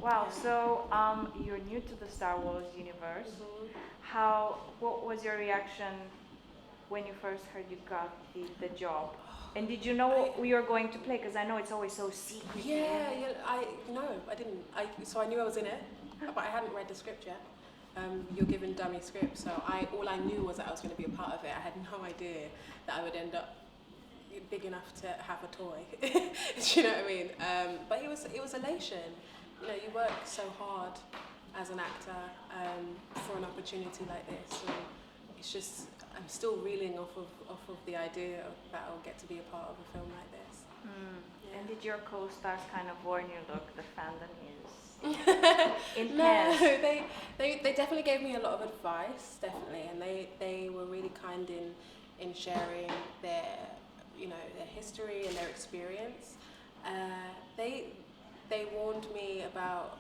Wow, so you're new to the Star Wars universe. What was your reaction when you first heard you got the job? And did you know what you were going to play? Because I know it's always so secret. I didn't. So I knew I was in it, but I hadn't read the script yet. You're given dummy scripts, so all I knew was that I was going to be a part of it. I had no idea that I would end up big enough to have a toy. Do you know what I mean? But it was elation. You know, you work so hard as an actor for an opportunity like this, and it's just I'm still reeling off of the idea that I'll get to be a part of a film like this. Yeah. And did your co-stars kind of warn you, look, the fandom is intense? No, they definitely gave me a lot of advice, definitely, and they were really kind in sharing their history and their experience. They warned me about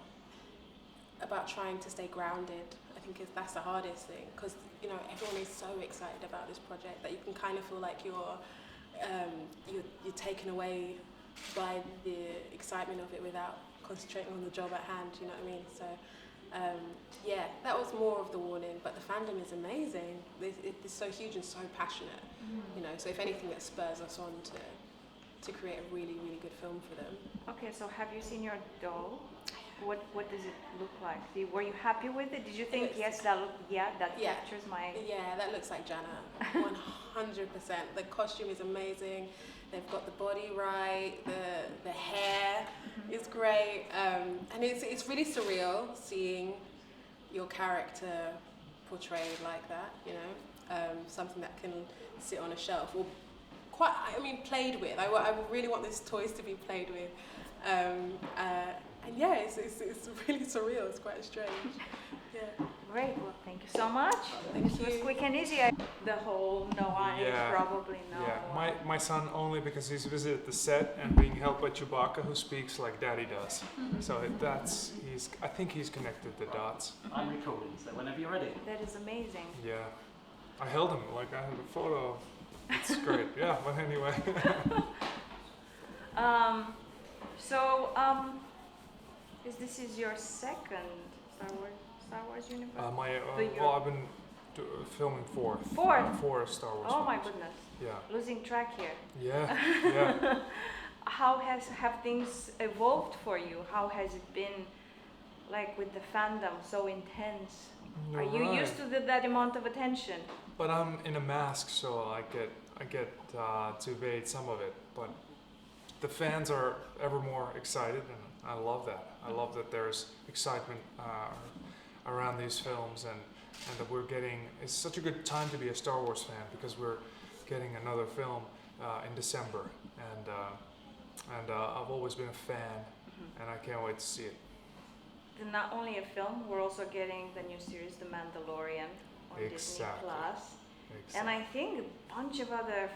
trying to stay grounded. I think that's the hardest thing, because everyone is so excited about this project that you can kind of feel like you're taken away by the excitement of it without concentrating on the job at hand. You know what I mean? So that was more of the warning. But the fandom is amazing. It's so huge and so passionate. You know, so if anything, that spurs us on to create a really, really good film for them. Okay, so have you seen your doll? What does it look like? Were you happy with it? Did you think that captures my... Yeah, that looks like Jana, 100%. The costume is amazing. They've got the body right. The hair is great, and it's really surreal seeing your character portrayed like that. You know, something that can sit on a shelf or played with. I really want these toys to be played with. And yeah, it's really surreal. It's quite strange. Yeah. Great. Well, thank you so much. This was quick and easy. The whole Noah is probably no. Yeah, my son only because he's visited the set and being helped by Chewbacca, who speaks like Daddy does. So I think he's connected the dots. I'm recording, so whenever you're ready. That is amazing. Yeah, I held him like I have a photo. It's great. Yeah, but anyway. This is your second Star Wars universe? I've been filming fourth Star Wars. Oh films. my goodness. Yeah. Losing track here. Yeah. How have things evolved for you? How has it been, like, with the fandom so intense? Are you used to that amount of attention? But I'm in a mask, so I get to evade some of it. But the fans are ever more excited, and I love that. I love that there's excitement around these films, and that we're getting. It's such a good time to be a Star Wars fan because we're getting another film in December, and I've always been a fan, and I can't wait to see it. Not only a film, we're also getting the new series, The Mandalorian, on Disney Plus, and I think a bunch of other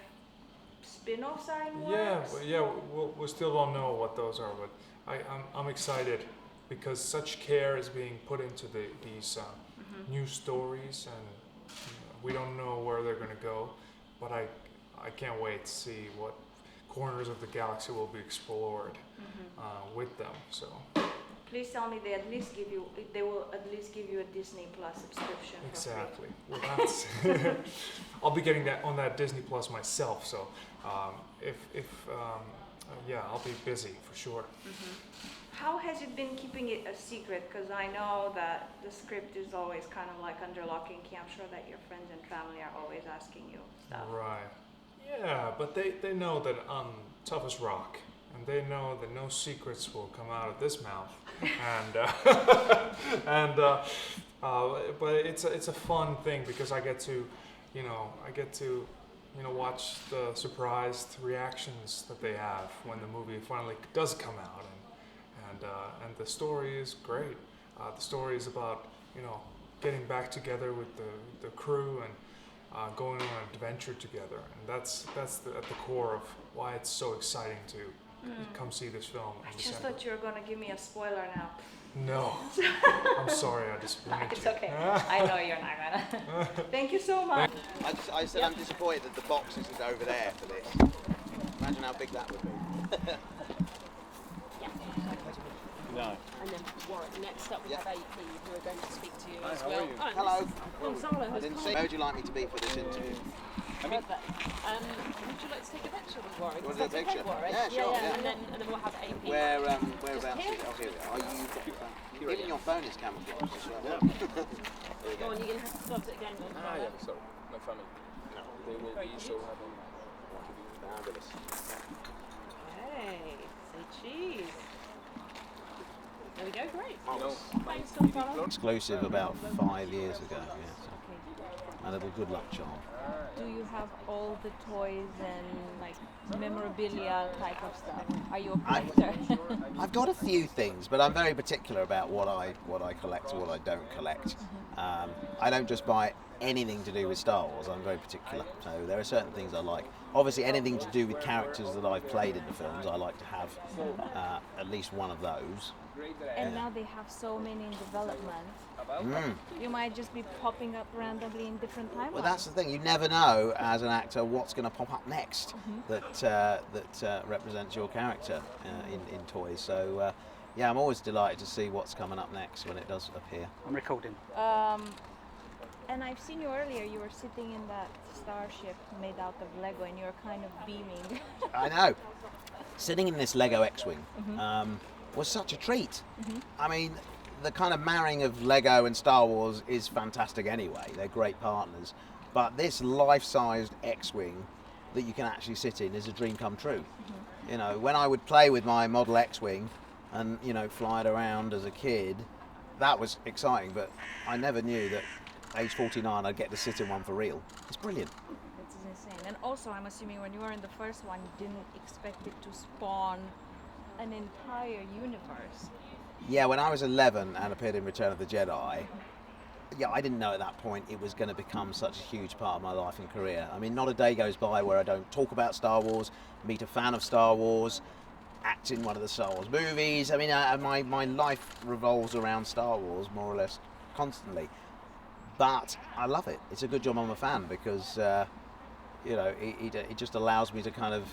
spin-offs are in works. We still don't know what those are, but I'm excited because such care is being put into these new stories, and we don't know where they're going to go, but I can't wait to see what corners of the galaxy will be explored with them. So. Please tell me they will at least give you a Disney Plus subscription. Exactly. Well, I'll be getting that on that Disney Plus myself. So I'll be busy for sure. How has it been keeping it a secret? Because I know that the script is always kind of like under lock and key. I'm sure that your friends and family are always asking you stuff. Right. Yeah, but they know that I'm tough as rock. And they know that no secrets will come out of this mouth, but it's a fun thing because I get to watch the surprised reactions that they have when the movie finally does come out, and the story is great. The story is about getting back together with the crew and going on an adventure together, and that's at the core of why it's so exciting to. Come see this film in I just December. thought you were going to give me a spoiler now. No. I'm sorry I disappointed It's you. okay. I know you're not going to. Thank you so much. I said I'm disappointed that the box isn't over there for this. Imagine how big that would be. No. And then Warren. AP who are going to speak to you as how well. are you? Hello. Gonzalo I has didn't come. see. Where would you like me to be for this interview? Perfect. Would you like to take a picture with Warwick? You want Is to do a that okay, picture? Warwick? Yeah, sure, yeah. And then we'll have AP. Whereabouts? here. Oh, here we are. Even your phone is camouflaged as well. There we Go go. on, you're going to have to start it again, Gonzalo. Yeah, sorry, my family. They will be so happy. Fabulous. Hey, say cheese. There we go, great. Marvellous. Thanks, Gonzalo. Exclusive about 5 years ago. Yes. My little good luck charm. Do you have all the toys and like memorabilia type of stuff? Are you a collector? I've got a few things, but I'm very particular about what I collect or what I don't collect. I don't just buy anything to do with Star Wars. I'm very particular. So there are certain things I like. Obviously, anything to do with characters that I've played in the films, I like to have at least one of those. And now they have so many in development. You might just be popping up randomly in different timelines. Well, that's the thing. You never know as an actor what's going to pop up next that represents your character in toys. So yeah, I'm always delighted to see what's coming up next when it does appear. I'm recording. And I've seen you earlier. You were sitting in that starship made out of Lego, and you were kind of beaming. I know. Sitting in this Lego X-wing was such a treat. I mean, the kind of marrying of Lego and Star Wars is fantastic anyway. They're great partners. But this life-sized X-wing that you can actually sit in is a dream come true. You know, when I would play with my Model X-wing and, you know, fly it around as a kid, that was exciting. But I never knew that age 49 I'd get to sit in one for real. It's brilliant. It's insane. And also, I'm assuming when you were in the first one, you didn't expect it to spawn an entire universe. Yeah, when I was 11 and appeared in Return of the Jedi, yeah, I didn't know at that point it was going to become such a huge part of my life and career. I mean, not a day goes by where I don't talk about Star Wars, meet a fan of Star Wars, act in one of the Star Wars movies. I mean, my life revolves around Star Wars more or less constantly. But I love it. It's a good job I'm a fan because, you know, it just allows me to kind of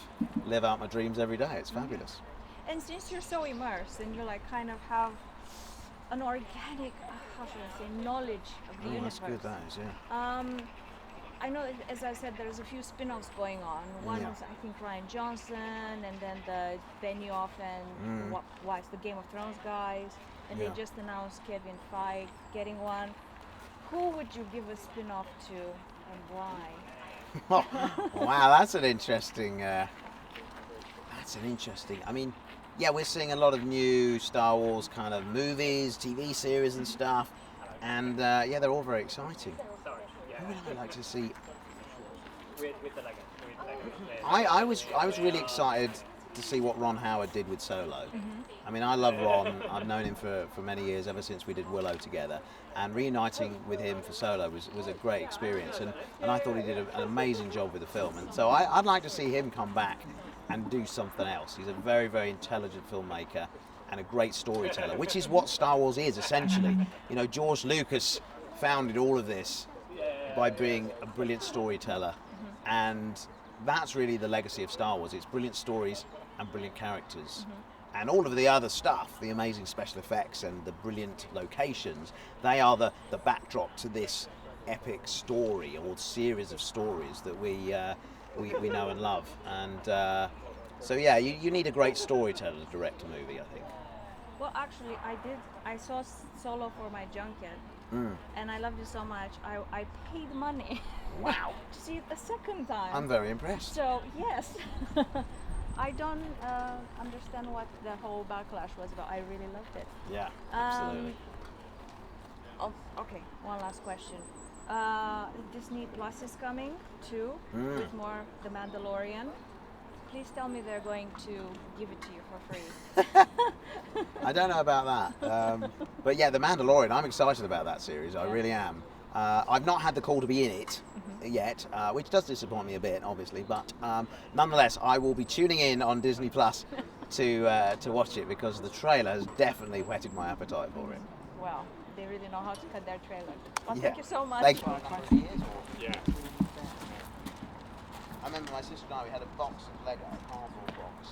live out my dreams every day. It's fabulous. And since you're so immersed and you like kind of have an organic, how should I say, knowledge of the universe. That's good, that is, yeah. I know, as I said, there's a few spin-offs going on. One Yeah. is, I think, Ryan Johnson, and then the Benioff and what's the Game of Thrones guys, and Yeah. they just announced Kevin Feige getting one. Who would you give a spin-off to, and why? Wow, that's an interesting. I mean, yeah, we're seeing a lot of new Star Wars kind of movies, TV series, and stuff, and yeah, they're all very exciting. Who would I like to see? I was really excited to see what Ron Howard did with Solo. I mean, I love Ron. I've known him for many years, ever since we did Willow together. And reuniting with him for Solo was a great experience. And I thought he did an amazing job with the film. And so I'd like to see him come back and do something else. He's a very, very intelligent filmmaker and a great storyteller, which is what Star Wars is, essentially. You know, George Lucas founded all of this by being a brilliant storyteller. And that's really the legacy of Star Wars. It's brilliant stories and brilliant characters. And all of the other stuff, the amazing special effects and the brilliant locations, they are the backdrop to this epic story or series of stories that we know and love. And so yeah, you need a great storyteller to direct a movie, I think. Well, actually, I saw Solo for my junket, and I loved it so much. I paid money. Wow. To see it the second time. I'm very impressed. So yes, I don't understand what the whole backlash was about. I really loved it. Yeah, absolutely. Okay, one last question. Disney Plus is coming too, with more The Mandalorian. Please tell me they're going to give it to you for free. I don't know about that. But yeah, The Mandalorian, I'm excited about that series. I really am. I've not had the call to be in it yet, which does disappoint me a bit, obviously. But nonetheless, I will be tuning in on Disney Plus to watch it because the trailer has definitely whetted my appetite for it. Well, they really know how to cut their trailer. Well, Yeah. thank you so much. Thank you. Yeah. I remember my sister and I, we had a box of Lego, a cardboard box,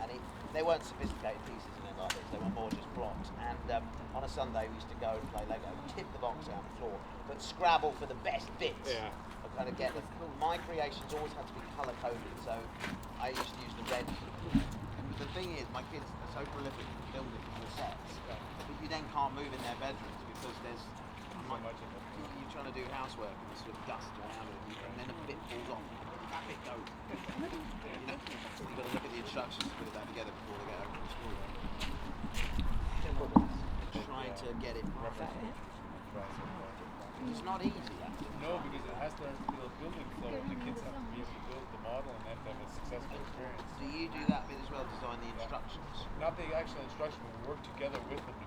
and they weren't sophisticated pieces in it like this, they were more just blocks. And on a Sunday we used to go and play Lego, tip the box out on the floor, but Scrabble for the best bits. Yeah. I kind of get them. My creations always had to be colour coded, so I used to use the red. The thing is, my kids are so prolific in building the sets, but you then can't move in their bedrooms because there's you're trying to do housework and there's sort of dust around it, and then a bit falls off. That bit goes. You've got to look at the instructions to put that together before they go over to school. Trying to get it right. It's not easy, actually. No, because it has to be a building flow, and the kids have to be able to build the model and have to have a successful experience. Do you do that bit as well, design the instructions? Not the actual instruction, but we work together with them to